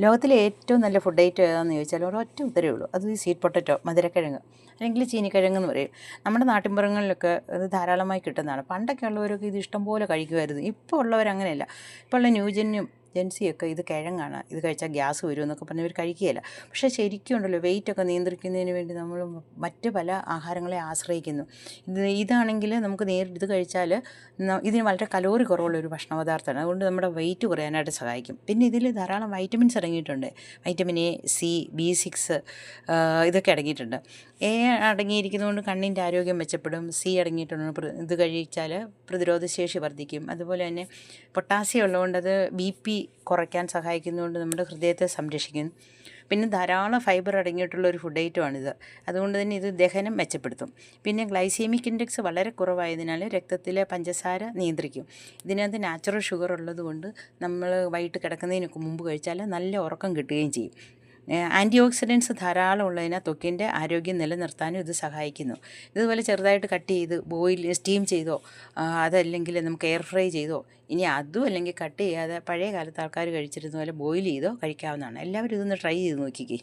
ലോകത്തിലെ ഏറ്റവും നല്ല ഫുഡ് ഐറ്റം ഏതാണെന്ന് ചോദിച്ചാൽ ഒരൊറ്റ ഉത്തരവേ ഉള്ളൂ. അത് ഈ സ്വീറ്റ് പൊട്ടറ്റോ, മധുരക്കിഴങ്ങ്, അല്ലെങ്കിൽ ചീനിക്കിഴങ്ങ് എന്ന് പറയും. നമ്മുടെ നാട്ടിൻപുറങ്ങളിലൊക്കെ അത് ധാരാളമായി കിട്ടുന്നതാണ്. പണ്ടൊക്കെ ഉള്ളവരൊക്കെ ഇത് ഇഷ്ടംപോലെ കഴിക്കുമായിരുന്നു. ഇപ്പോൾ ഉള്ളവരങ്ങനെയല്ല. ഇപ്പോൾ ഉള്ള ജെൻസിയൊക്കെ ഇത് കിഴങ്ങാണ്, ഇത് കഴിച്ചാൽ ഗ്യാസ് വരും എന്നൊക്കെ പറഞ്ഞ് ഇവർ കഴിക്കുകയില്ല. പക്ഷേ ശരിക്കും ഉണ്ടല്ലോ, വെയിറ്റൊക്കെ നിയന്ത്രിക്കുന്നതിന് വേണ്ടി നമ്മൾ മറ്റ് പല ആഹാരങ്ങളെ ആശ്രയിക്കുന്നു. ഇതാണെങ്കിൽ നമുക്ക് നേരിട്ട് ഇത് കഴിച്ചാൽ ഇതിന് വളരെ കലോറി കുറവുള്ളൊരു ഭക്ഷണ പദാർത്ഥമാണ്. അതുകൊണ്ട് നമ്മുടെ വെയിറ്റ് കുറയാനായിട്ട് സഹായിക്കും. പിന്നെ ഇതിൽ ധാരാളം വൈറ്റമിൻസ് അടങ്ങിയിട്ടുണ്ട്. വൈറ്റമിൻ എ, സി, B6 ഇതൊക്കെ അടങ്ങിയിട്ടുണ്ട്. എ അടങ്ങിയിരിക്കുന്നതുകൊണ്ട് കണ്ണിൻ്റെ ആരോഗ്യം മെച്ചപ്പെടും. സി അടങ്ങിയിട്ടുണ്ട്, ഇത് കഴിച്ചാൽ പ്രതിരോധശേഷി വർദ്ധിക്കും. അതുപോലെ തന്നെ പൊട്ടാസ്യം ഉള്ളതുകൊണ്ട് അത് BP കുറയ്ക്കാൻ സഹായിക്കുന്നതുകൊണ്ട് നമ്മുടെ ഹൃദയത്തെ സംരക്ഷിക്കും. പിന്നെ ധാരാളം ഫൈബർ അടങ്ങിയിട്ടുള്ള ഒരു ഫുഡ് ഐറ്റമാണിത്. അതുകൊണ്ട് തന്നെ ഇത് ദഹനം മെച്ചപ്പെടുത്തും. പിന്നെ ഗ്ലൈസീമിക് ഇൻഡെക്സ് വളരെ കുറവായതിനാൽ രക്തത്തിലെ പഞ്ചസാര നിയന്ത്രിക്കും. ഇതിനകത്ത് നാച്ചുറൽ ഷുഗർ ഉള്ളതുകൊണ്ട് നമ്മൾ വൈകിട്ട് കിടക്കുന്നതിനൊക്കെ മുമ്പ് കഴിച്ചാൽ നല്ല ഉറക്കം കിട്ടുകയും ചെയ്യും. ആൻറ്റി ഓക്സിഡൻസ് ധാരാളം ഉള്ളതിനാൽ ത്വക്കിൻ്റെ ആരോഗ്യം നിലനിർത്താനും ഇത് സഹായിക്കുന്നു. ഇതുപോലെ ചെറുതായിട്ട് കട്ട് ചെയ്ത് സ്റ്റീം ചെയ്തോ, അതല്ലെങ്കിൽ നമുക്ക് എയർ ഫ്രൈ ചെയ്തോ, ഇനി അതും അല്ലെങ്കിൽ കട്ട് ചെയ്യാതെ പഴയ കാലത്ത് ആൾക്കാർ കഴിച്ചിരുന്ന പോലെ ബോയിൽ ചെയ്തോ കഴിക്കാവുന്നതാണ്. എല്ലാവരും ഇതൊന്ന് ട്രൈ ചെയ്ത് നോക്കിക്കേ.